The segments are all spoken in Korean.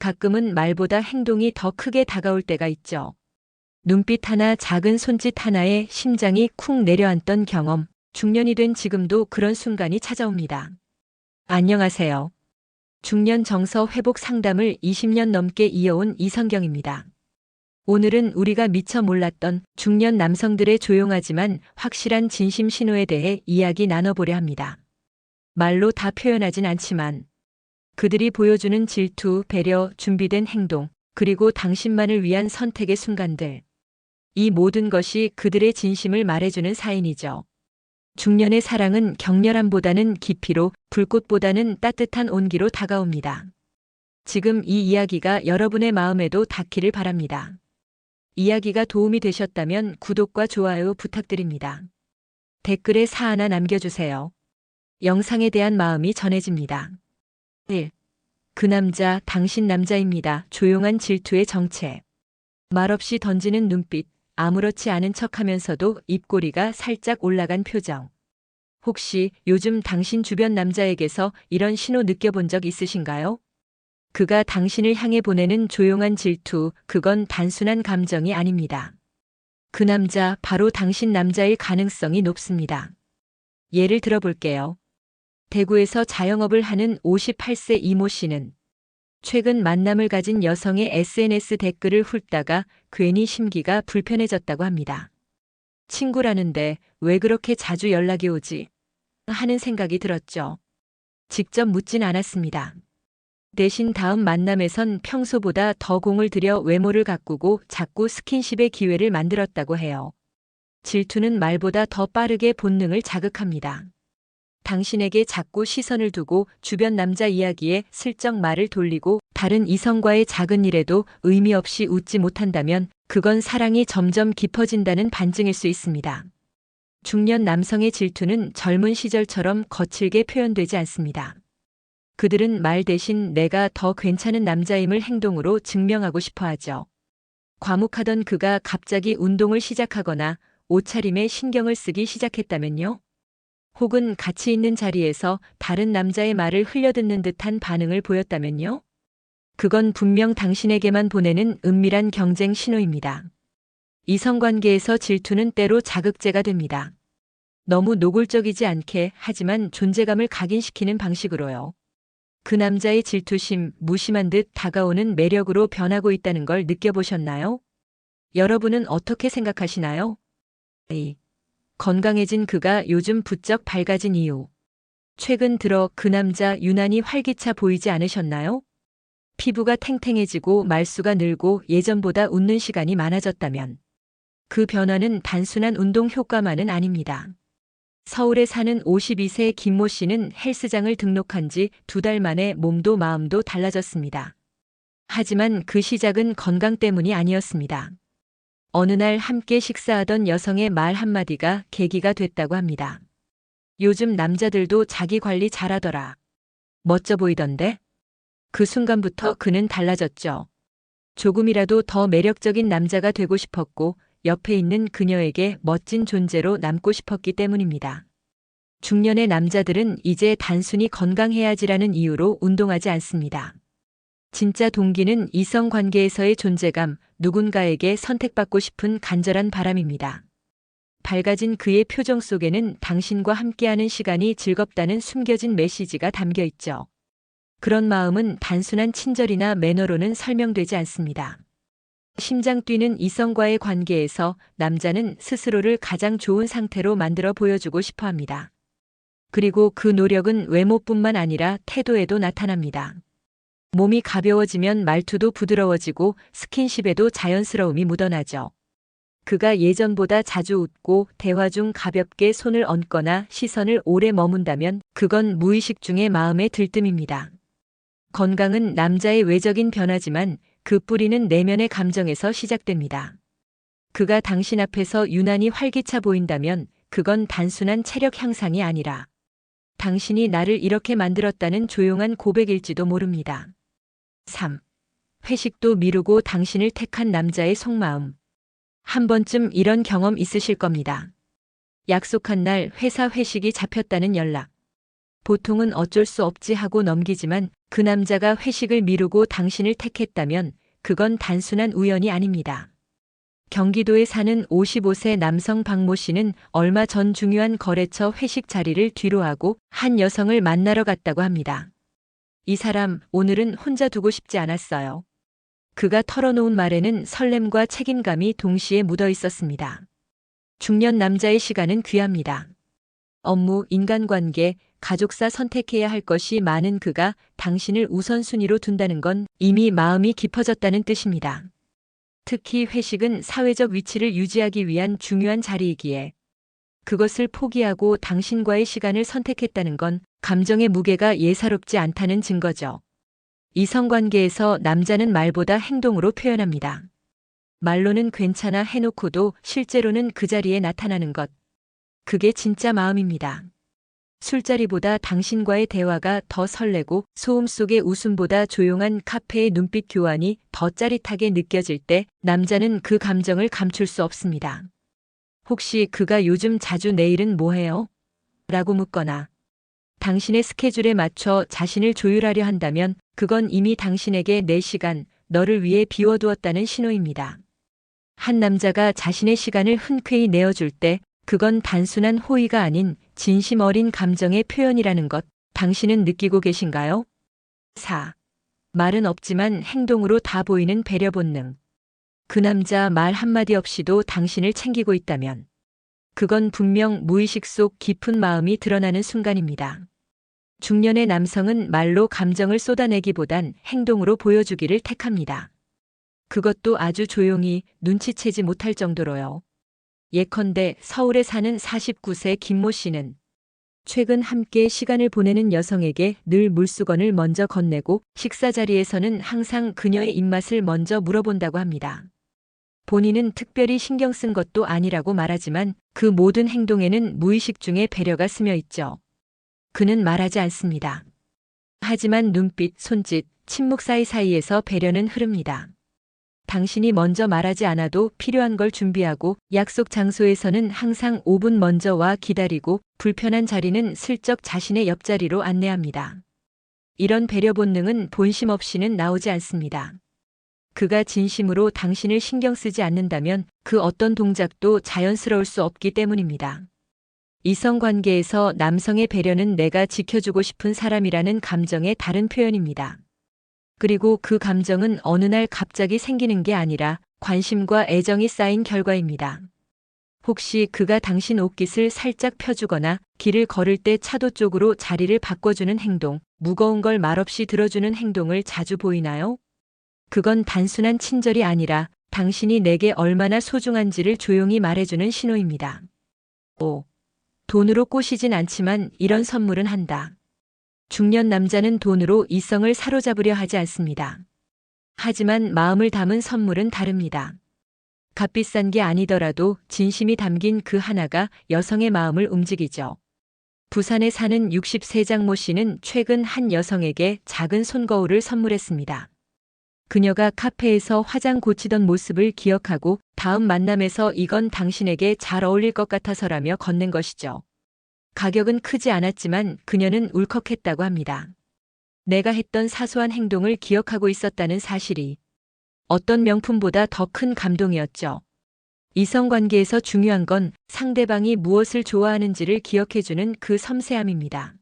가끔은 말보다 행동이 더 크게 다가올 때가 있죠. 눈빛 하나, 작은 손짓 하나에 심장이 쿵 내려앉던 경험. 중년이 된 지금도 그런 순간이 찾아옵니다. 안녕하세요. 중년 정서 회복 상담을 20년 넘게 이어온 이성경입니다. 오늘은 우리가 미처 몰랐던 중년 남성들의 조용하지만 확실한 진심 신호에 대해 이야기 나눠보려 합니다. 말로 다 표현하진 않지만 그들이 보여주는 질투, 배려, 준비된 행동, 그리고 당신만을 위한 선택의 순간들. 이 모든 것이 그들의 진심을 말해주는 사인이죠. 중년의 사랑은 격렬함보다는 깊이로, 불꽃보다는 따뜻한 온기로 다가옵니다. 지금 이 이야기가 여러분의 마음에도 닿기를 바랍니다. 이야기가 도움이 되셨다면 구독과 좋아요 부탁드립니다. 댓글에 사 하나 남겨주세요. 영상에 대한 마음이 전해집니다. 1. 그 남자, 당신 남자입니다. 조용한 질투의 정체. 말없이 던지는 눈빛, 아무렇지 않은 척하면서도 입꼬리가 살짝 올라간 표정. 혹시 요즘 당신 주변 남자에게서 이런 신호 느껴본 적 있으신가요? 그가 당신을 향해 보내는 조용한 질투, 그건 단순한 감정이 아닙니다. 그 남자, 바로 당신 남자일 가능성이 높습니다. 예를 들어볼게요. 대구에서 자영업을 하는 58세 이모 씨는 최근 만남을 가진 여성의 SNS 댓글을 훑다가 괜히 심기가 불편해졌다고 합니다. 친구라는데 왜 그렇게 자주 연락이 오지? 하는 생각이 들었죠. 직접 묻진 않았습니다. 대신 다음 만남에선 평소보다 더 공을 들여 외모를 가꾸고 자꾸 스킨십의 기회를 만들었다고 해요. 질투는 말보다 더 빠르게 본능을 자극합니다. 당신에게 자꾸 시선을 두고 주변 남자 이야기에 슬쩍 말을 돌리고 다른 이성과의 작은 일에도 의미 없이 웃지 못한다면 그건 사랑이 점점 깊어진다는 반증일 수 있습니다. 중년 남성의 질투는 젊은 시절처럼 거칠게 표현되지 않습니다. 그들은 말 대신 내가 더 괜찮은 남자임을 행동으로 증명하고 싶어 하죠. 과묵하던 그가 갑자기 운동을 시작하거나 옷차림에 신경을 쓰기 시작했다면요? 혹은 같이 있는 자리에서 다른 남자의 말을 흘려듣는 듯한 반응을 보였다면요? 그건 분명 당신에게만 보내는 은밀한 경쟁 신호입니다. 이성관계에서 질투는 때로 자극제가 됩니다. 너무 노골적이지 않게 하지만 존재감을 각인시키는 방식으로요. 그 남자의 질투심, 무심한 듯 다가오는 매력으로 변하고 있다는 걸 느껴보셨나요? 여러분은 어떻게 생각하시나요? 건강해진 그가 요즘 부쩍 밝아진 이유. 최근 들어 그 남자 유난히 활기차 보이지 않으셨나요? 피부가 탱탱해지고 말수가 늘고 예전보다 웃는 시간이 많아졌다면 그 변화는 단순한 운동 효과만은 아닙니다. 서울에 사는 52세 김모 씨는 헬스장을 등록한 지 2달 만에 몸도 마음도 달라졌습니다. 하지만 그 시작은 건강 때문이 아니었습니다. 어느 날 함께 식사하던 여성의 말 한마디가 계기가 됐다고 합니다. 요즘 남자들도 자기 관리 잘하더라. 멋져 보이던데? 그 순간부터 그는 달라졌죠. 조금이라도 더 매력적인 남자가 되고 싶었고 옆에 있는 그녀에게 멋진 존재로 남고 싶었기 때문입니다. 중년의 남자들은 이제 단순히 건강해야지라는 이유로 운동하지 않습니다. 진짜 동기는 이성 관계에서의 존재감, 누군가에게 선택받고 싶은 간절한 바람입니다. 밝아진 그의 표정 속에는 당신과 함께하는 시간이 즐겁다는 숨겨진 메시지가 담겨 있죠. 그런 마음은 단순한 친절이나 매너로는 설명되지 않습니다. 심장 뛰는 이성과의 관계에서 남자는 스스로를 가장 좋은 상태로 만들어 보여주고 싶어 합니다. 그리고 그 노력은 외모뿐만 아니라 태도에도 나타납니다. 몸이 가벼워지면 말투도 부드러워지고 스킨십에도 자연스러움이 묻어나죠. 그가 예전보다 자주 웃고 대화 중 가볍게 손을 얹거나 시선을 오래 머문다면 그건 무의식 중의 마음의 들뜸입니다. 건강은 남자의 외적인 변화지만 그 뿌리는 내면의 감정에서 시작됩니다. 그가 당신 앞에서 유난히 활기차 보인다면 그건 단순한 체력 향상이 아니라 당신이 나를 이렇게 만들었다는 조용한 고백일지도 모릅니다. 3. 회식도 미루고 당신을 택한 남자의 속마음. 한 번쯤 이런 경험 있으실 겁니다. 약속한 날 회사 회식이 잡혔다는 연락. 보통은 어쩔 수 없지 하고 넘기지만 그 남자가 회식을 미루고 당신을 택했다면 그건 단순한 우연이 아닙니다. 경기도에 사는 55세 남성 박모 씨는 얼마 전 중요한 거래처 회식 자리를 뒤로하고 한 여성을 만나러 갔다고 합니다. 이 사람 오늘은 혼자 두고 싶지 않았어요. 그가 털어놓은 말에는 설렘과 책임감이 동시에 묻어 있었습니다. 중년 남자의 시간은 귀합니다. 업무, 인간관계, 가족사 선택해야 할 것이 많은 그가 당신을 우선순위로 둔다는 건 이미 마음이 깊어졌다는 뜻입니다. 특히 회식은 사회적 위치를 유지하기 위한 중요한 자리이기에 그것을 포기하고 당신과의 시간을 선택했다는 건 감정의 무게가 예사롭지 않다는 증거죠. 이성관계에서 남자는 말보다 행동으로 표현합니다. 말로는 괜찮아 해놓고도 실제로는 그 자리에 나타나는 것. 그게 진짜 마음입니다. 술자리보다 당신과의 대화가 더 설레고 소음 속의 웃음보다 조용한 카페의 눈빛 교환이 더 짜릿하게 느껴질 때 남자는 그 감정을 감출 수 없습니다. 혹시 그가 요즘 자주 내일은 뭐해요? 라고 묻거나 당신의 스케줄에 맞춰 자신을 조율하려 한다면 그건 이미 당신에게 내 시간, 너를 위해 비워두었다는 신호입니다. 한 남자가 자신의 시간을 흔쾌히 내어줄 때 그건 단순한 호의가 아닌 진심 어린 감정의 표현이라는 것, 당신은 느끼고 계신가요? 4. 말은 없지만 행동으로 다 보이는 배려 본능. 그 남자 말 한마디 없이도 당신을 챙기고 있다면 그건 분명 무의식 속 깊은 마음이 드러나는 순간입니다. 중년의 남성은 말로 감정을 쏟아내기보단 행동으로 보여주기를 택합니다. 그것도 아주 조용히 눈치채지 못할 정도로요. 예컨대 서울에 사는 49세 김모 씨는 최근 함께 시간을 보내는 여성에게 늘 물수건을 먼저 건네고 식사 자리에서는 항상 그녀의 입맛을 먼저 물어본다고 합니다. 본인은 특별히 신경 쓴 것도 아니라고 말하지만 그 모든 행동에는 무의식 중에 배려가 스며 있죠. 그는 말하지 않습니다. 하지만 눈빛, 손짓, 침묵 사이사이에서 배려는 흐릅니다. 당신이 먼저 말하지 않아도 필요한 걸 준비하고 약속 장소에서는 항상 5분 먼저 와 기다리고 불편한 자리는 슬쩍 자신의 옆자리로 안내합니다. 이런 배려 본능은 본심 없이는 나오지 않습니다. 그가 진심으로 당신을 신경 쓰지 않는다면 그 어떤 동작도 자연스러울 수 없기 때문입니다. 이성관계에서 남성의 배려는 내가 지켜주고 싶은 사람이라는 감정의 다른 표현입니다. 그리고 그 감정은 어느 날 갑자기 생기는 게 아니라 관심과 애정이 쌓인 결과입니다. 혹시 그가 당신 옷깃을 살짝 펴주거나 길을 걸을 때 차도 쪽으로 자리를 바꿔주는 행동, 무거운 걸 말없이 들어주는 행동을 자주 보이나요? 그건 단순한 친절이 아니라 당신이 내게 얼마나 소중한지를 조용히 말해주는 신호입니다. 5. 돈으로 꼬시진 않지만 이런 선물은 한다. 중년 남자는 돈으로 이성을 사로잡으려 하지 않습니다. 하지만 마음을 담은 선물은 다릅니다. 값비싼 게 아니더라도 진심이 담긴 그 하나가 여성의 마음을 움직이죠. 부산에 사는 60세 장모 씨는 최근 한 여성에게 작은 손거울을 선물했습니다. 그녀가 카페에서 화장 고치던 모습을 기억하고 다음 만남에서 이건 당신에게 잘 어울릴 것 같아서라며 건넨 것이죠. 가격은 크지 않았지만 그녀는 울컥했다고 합니다. 내가 했던 사소한 행동을 기억하고 있었다는 사실이 어떤 명품보다 더 큰 감동이었죠. 이성관계에서 중요한 건 상대방이 무엇을 좋아하는지를 기억해주는 그 섬세함입니다.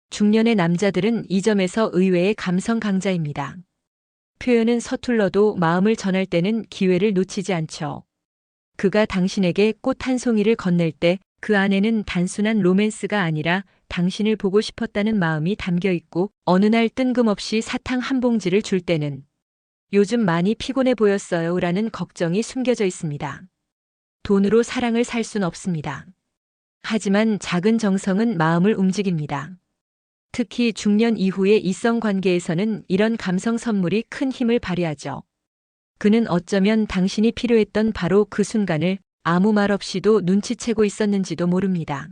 중년의 남자들은 이 점에서 의외의 감성 강자입니다. 표현은 서툴러도 마음을 전할 때는 기회를 놓치지 않죠. 그가 당신에게 꽃 한 송이를 건넬 때 그 안에는 단순한 로맨스가 아니라 당신을 보고 싶었다는 마음이 담겨 있고 어느 날 뜬금없이 사탕 한 봉지를 줄 때는 요즘 많이 피곤해 보였어요 라는 걱정이 숨겨져 있습니다. 돈으로 사랑을 살 순 없습니다. 하지만 작은 정성은 마음을 움직입니다. 특히 중년 이후의 이성 관계에서는 이런 감성 선물이 큰 힘을 발휘하죠. 그는 어쩌면 당신이 필요했던 바로 그 순간을 아무 말 없이도 눈치채고 있었는지도 모릅니다.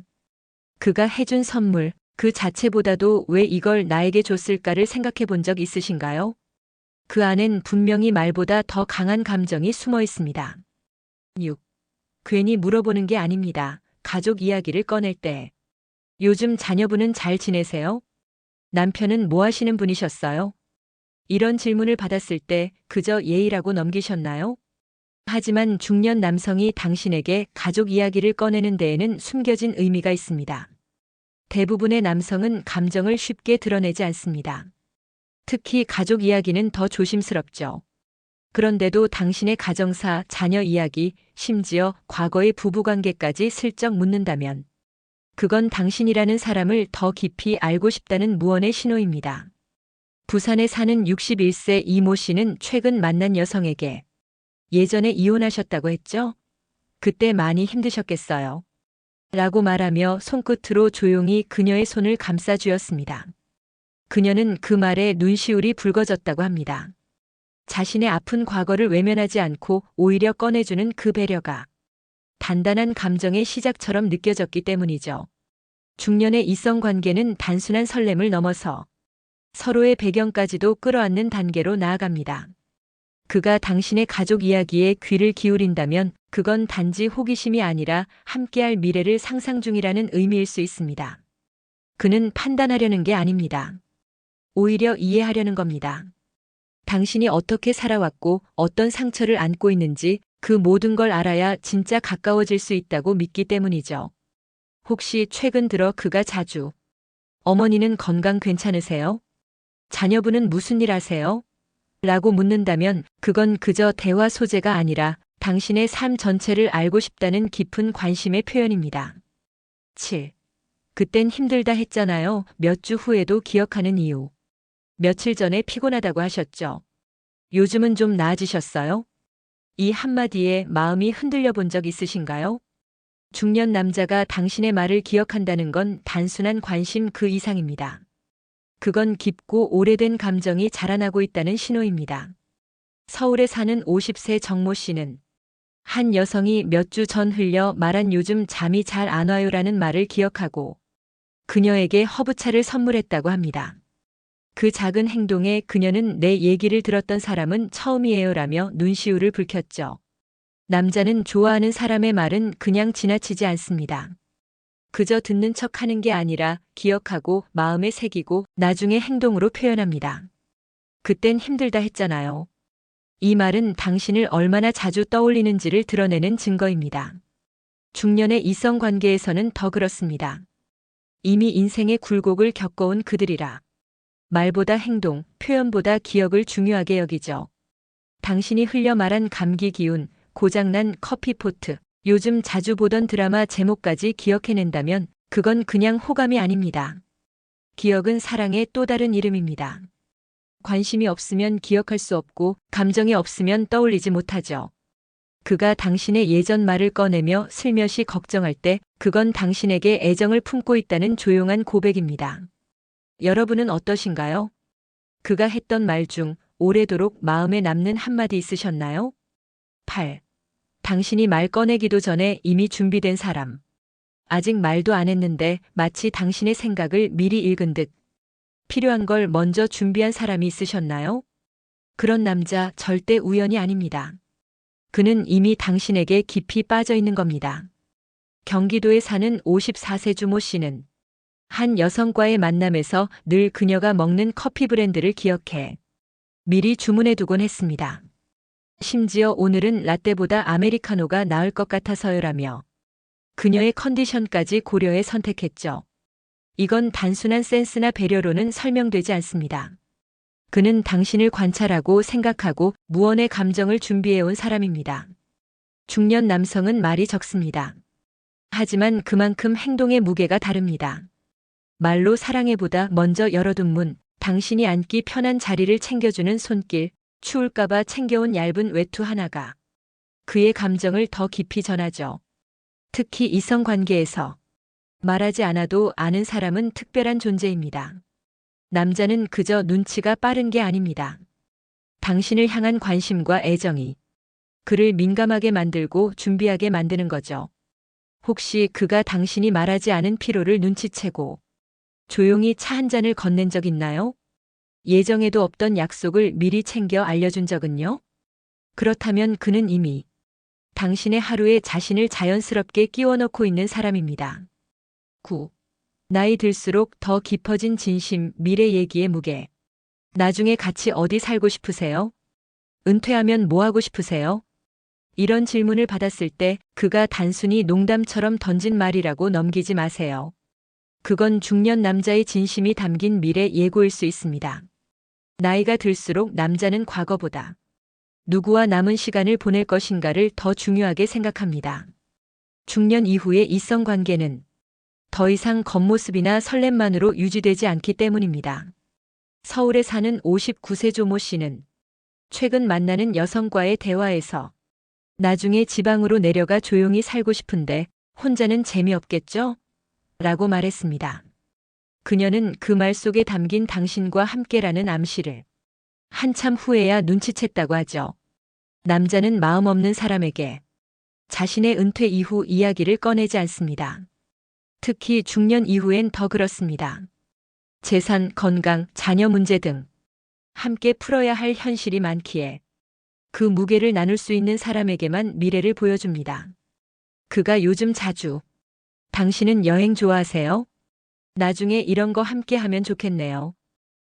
그가 해준 선물, 그 자체보다도 왜 이걸 나에게 줬을까를 생각해 본 적 있으신가요? 그 안엔 분명히 말보다 더 강한 감정이 숨어 있습니다. 6. 괜히 물어보는 게 아닙니다. 가족 이야기를 꺼낼 때. 요즘 자녀분은 잘 지내세요? 남편은 뭐 하시는 분이셨어요? 이런 질문을 받았을 때 그저 예의라고 넘기셨나요? 하지만 중년 남성이 당신에게 가족 이야기를 꺼내는 데에는 숨겨진 의미가 있습니다. 대부분의 남성은 감정을 쉽게 드러내지 않습니다. 특히 가족 이야기는 더 조심스럽죠. 그런데도 당신의 가정사, 자녀 이야기, 심지어 과거의 부부관계까지 슬쩍 묻는다면 그건 당신이라는 사람을 더 깊이 알고 싶다는 무언의 신호입니다. 부산에 사는 61세 이모 씨는 최근 만난 여성에게 예전에 이혼하셨다고 했죠? 그때 많이 힘드셨겠어요. 라고 말하며 손끝으로 조용히 그녀의 손을 감싸주었습니다. 그녀는 그 말에 눈시울이 붉어졌다고 합니다. 자신의 아픈 과거를 외면하지 않고 오히려 꺼내주는 그 배려가 단단한 감정의 시작처럼 느껴졌기 때문이죠. 중년의 이성 관계는 단순한 설렘을 넘어서 서로의 배경까지도 끌어안는 단계로 나아갑니다. 그가 당신의 가족 이야기에 귀를 기울인다면 그건 단지 호기심이 아니라 함께할 미래를 상상 중이라는 의미일 수 있습니다. 그는 판단하려는 게 아닙니다. 오히려 이해하려는 겁니다. 당신이 어떻게 살아왔고 어떤 상처를 안고 있는지 그 모든 걸 알아야 진짜 가까워질 수 있다고 믿기 때문이죠. 혹시 최근 들어 그가 자주 어머니는 건강 괜찮으세요? 자녀분은 무슨 일 하세요? 라고 묻는다면 그건 그저 대화 소재가 아니라 당신의 삶 전체를 알고 싶다는 깊은 관심의 표현입니다. 7. 그땐 힘들다 했잖아요. 몇 주 후에도 기억하는 이유. 며칠 전에 피곤하다고 하셨죠? 요즘은 좀 나아지셨어요? 이 한마디에 마음이 흔들려 본 적 있으신가요? 중년 남자가 당신의 말을 기억한다는 건 단순한 관심 그 이상입니다. 그건 깊고 오래된 감정이 자라나고 있다는 신호입니다. 서울에 사는 50세 정모 씨는 한 여성이 몇 주 전 흘려 말한 요즘 잠이 잘 안 와요라는 말을 기억하고 그녀에게 허브차를 선물했다고 합니다. 그 작은 행동에 그녀는 내 얘기를 들었던 사람은 처음이에요라며 눈시울을 붉혔죠. 남자는 좋아하는 사람의 말은 그냥 지나치지 않습니다. 그저 듣는 척 하는 게 아니라 기억하고 마음에 새기고 나중에 행동으로 표현합니다. 그땐 힘들다 했잖아요. 이 말은 당신을 얼마나 자주 떠올리는지를 드러내는 증거입니다. 중년의 이성 관계에서는 더 그렇습니다. 이미 인생의 굴곡을 겪어온 그들이라 말보다 행동, 표현보다 기억을 중요하게 여기죠. 당신이 흘려 말한 감기 기운, 고장난 커피포트, 요즘 자주 보던 드라마 제목까지 기억해낸다면 그건 그냥 호감이 아닙니다. 기억은 사랑의 또 다른 이름입니다. 관심이 없으면 기억할 수 없고 감정이 없으면 떠올리지 못하죠. 그가 당신의 예전 말을 꺼내며 슬며시 걱정할 때 그건 당신에게 애정을 품고 있다는 조용한 고백입니다. 여러분은 어떠신가요? 그가 했던 말 중 오래도록 마음에 남는 한마디 있으셨나요? 8. 당신이 말 꺼내기도 전에 이미 준비된 사람. 아직 말도 안 했는데 마치 당신의 생각을 미리 읽은 듯 필요한 걸 먼저 준비한 사람이 있으셨나요? 그런 남자 절대 우연이 아닙니다. 그는 이미 당신에게 깊이 빠져 있는 겁니다. 경기도에 사는 54세 주모 씨는 한 여성과의 만남에서 늘 그녀가 먹는 커피 브랜드를 기억해 미리 주문해 두곤 했습니다. 심지어 오늘은 라떼보다 아메리카노가 나을 것 같아서요라며 그녀의 컨디션까지 고려해 선택했죠. 이건 단순한 센스나 배려로는 설명되지 않습니다. 그는 당신을 관찰하고 생각하고 무언의 감정을 준비해온 사람입니다. 중년 남성은 말이 적습니다. 하지만 그만큼 행동의 무게가 다릅니다. 말로 사랑해보다 먼저 열어둔 문, 당신이 앉기 편한 자리를 챙겨주는 손길, 추울까봐 챙겨온 얇은 외투 하나가 그의 감정을 더 깊이 전하죠. 특히 이성 관계에서 말하지 않아도 아는 사람은 특별한 존재입니다. 남자는 그저 눈치가 빠른 게 아닙니다. 당신을 향한 관심과 애정이 그를 민감하게 만들고 준비하게 만드는 거죠. 혹시 그가 당신이 말하지 않은 피로를 눈치채고 조용히 차 한 잔을 건넨 적 있나요? 예정에도 없던 약속을 미리 챙겨 알려준 적은요? 그렇다면 그는 이미 당신의 하루에 자신을 자연스럽게 끼워 넣고 있는 사람입니다. 9. 나이 들수록 더 깊어진 진심, 미래 얘기의 무게. 나중에 같이 어디 살고 싶으세요? 은퇴하면 뭐 하고 싶으세요? 이런 질문을 받았을 때 그가 단순히 농담처럼 던진 말이라고 넘기지 마세요. 그건 중년 남자의 진심이 담긴 미래 예고일 수 있습니다. 나이가 들수록 남자는 과거보다 누구와 남은 시간을 보낼 것인가를 더 중요하게 생각합니다. 중년 이후의 이성 관계는 더 이상 겉모습이나 설렘만으로 유지되지 않기 때문입니다. 서울에 사는 59세 조모 씨는 최근 만나는 여성과의 대화에서 나중에 지방으로 내려가 조용히 살고 싶은데 혼자는 재미없겠죠? 라고 말했습니다. 그녀는 그 말 속에 담긴 당신과 함께라는 암시를 한참 후에야 눈치챘다고 하죠. 남자는 마음 없는 사람에게 자신의 은퇴 이후 이야기를 꺼내지 않습니다. 특히 중년 이후엔 더 그렇습니다. 재산, 건강, 자녀 문제 등 함께 풀어야 할 현실이 많기에 그 무게를 나눌 수 있는 사람에게만 미래를 보여줍니다. 그가 요즘 자주 당신은 여행 좋아하세요? 나중에 이런 거 함께 하면 좋겠네요.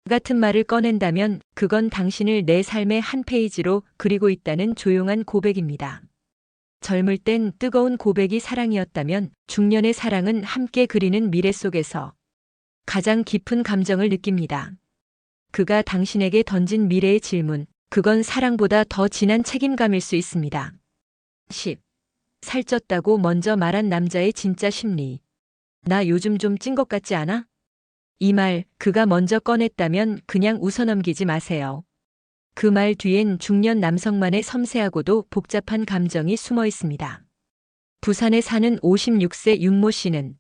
같은 말을 꺼낸다면 그건 당신을 내 삶의 한 페이지로 그리고 있다는 조용한 고백입니다. 젊을 땐 뜨거운 고백이 사랑이었다면 중년의 사랑은 함께 그리는 미래 속에서 가장 깊은 감정을 느낍니다. 그가 당신에게 던진 미래의 질문, 그건 사랑보다 더 진한 책임감일 수 있습니다. 10. 살쪘다고 먼저 말한 남자의 진짜 심리. 나 요즘 좀 찐 것 같지 않아? 이 말, 그가 먼저 꺼냈다면 그냥 웃어넘기지 마세요. 그 말 뒤엔 중년 남성만의 섬세하고도 복잡한 감정이 숨어 있습니다. 부산에 사는 56세 윤모 씨는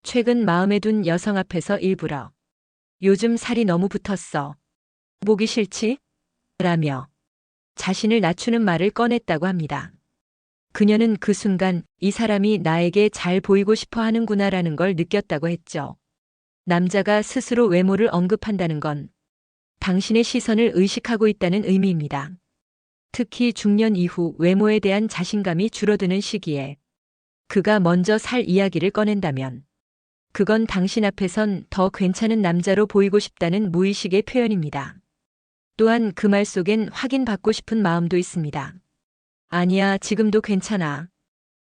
최근 마음에 둔 여성 앞에서 일부러 요즘 살이 너무 붙었어. 보기 싫지? 라며 자신을 낮추는 말을 꺼냈다고 합니다. 그녀는 그 순간 이 사람이 나에게 잘 보이고 싶어 하는구나라는 걸 느꼈다고 했죠. 남자가 스스로 외모를 언급한다는 건 당신의 시선을 의식하고 있다는 의미입니다. 특히 중년 이후 외모에 대한 자신감이 줄어드는 시기에 그가 먼저 살 이야기를 꺼낸다면 그건 당신 앞에선 더 괜찮은 남자로 보이고 싶다는 무의식의 표현입니다. 또한 그 말 속엔 확인받고 싶은 마음도 있습니다. 아니야, 지금도 괜찮아.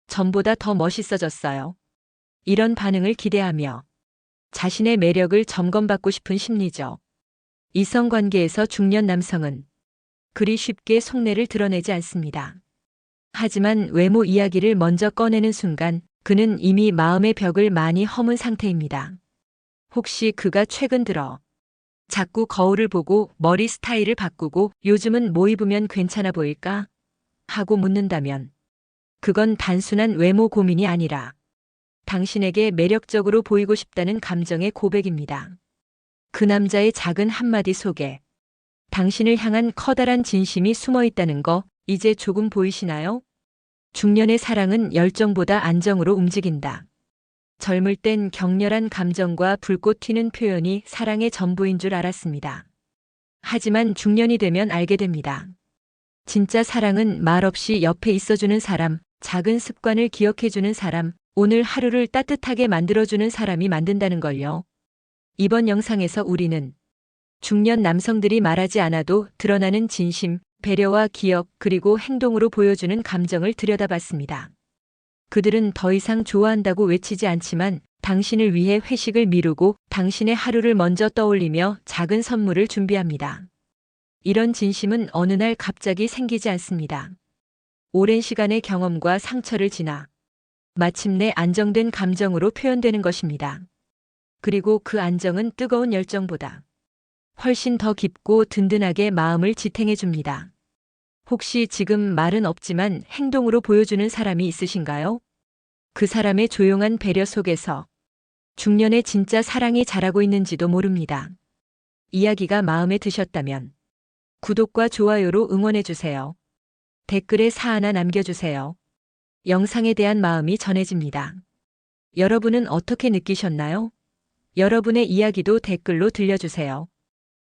전보다 더 멋있어졌어요. 이런 반응을 기대하며 자신의 매력을 점검받고 싶은 심리죠. 이성관계에서 중년 남성은 그리 쉽게 속내를 드러내지 않습니다. 하지만 외모 이야기를 먼저 꺼내는 순간 그는 이미 마음의 벽을 많이 허문 상태입니다. 혹시 그가 최근 들어 자꾸 거울을 보고 머리 스타일을 바꾸고 요즘은 뭐 입으면 괜찮아 보일까? 하고 묻는다면 그건 단순한 외모 고민이 아니라 당신에게 매력적으로 보이고 싶다는 감정의 고백입니다. 그 남자의 작은 한마디 속에 당신을 향한 커다란 진심이 숨어 있다는 거 이제 조금 보이시나요? 중년의 사랑은 열정보다 안정으로 움직인다. 젊을 땐 격렬한 감정과 불꽃 튀는 표현이 사랑의 전부인 줄 알았습니다. 하지만 중년이 되면 알게 됩니다. 진짜 사랑은 말없이 옆에 있어주는 사람, 작은 습관을 기억해주는 사람, 오늘 하루를 따뜻하게 만들어주는 사람이 만든다는 걸요. 이번 영상에서 우리는 중년 남성들이 말하지 않아도 드러나는 진심, 배려와 기억, 그리고 행동으로 보여주는 감정을 들여다봤습니다. 그들은 더 이상 좋아한다고 외치지 않지만 당신을 위해 회식을 미루고 당신의 하루를 먼저 떠올리며 작은 선물을 준비합니다. 이런 진심은 어느 날 갑자기 생기지 않습니다. 오랜 시간의 경험과 상처를 지나 마침내 안정된 감정으로 표현되는 것입니다. 그리고 그 안정은 뜨거운 열정보다 훨씬 더 깊고 든든하게 마음을 지탱해 줍니다. 혹시 지금 말은 없지만 행동으로 보여주는 사람이 있으신가요? 그 사람의 조용한 배려 속에서 중년의 진짜 사랑이 자라고 있는지도 모릅니다. 이야기가 마음에 드셨다면 구독과 좋아요로 응원해 주세요. 댓글에 사 하나 남겨주세요. 영상에 대한 마음이 전해집니다. 여러분은 어떻게 느끼셨나요? 여러분의 이야기도 댓글로 들려주세요.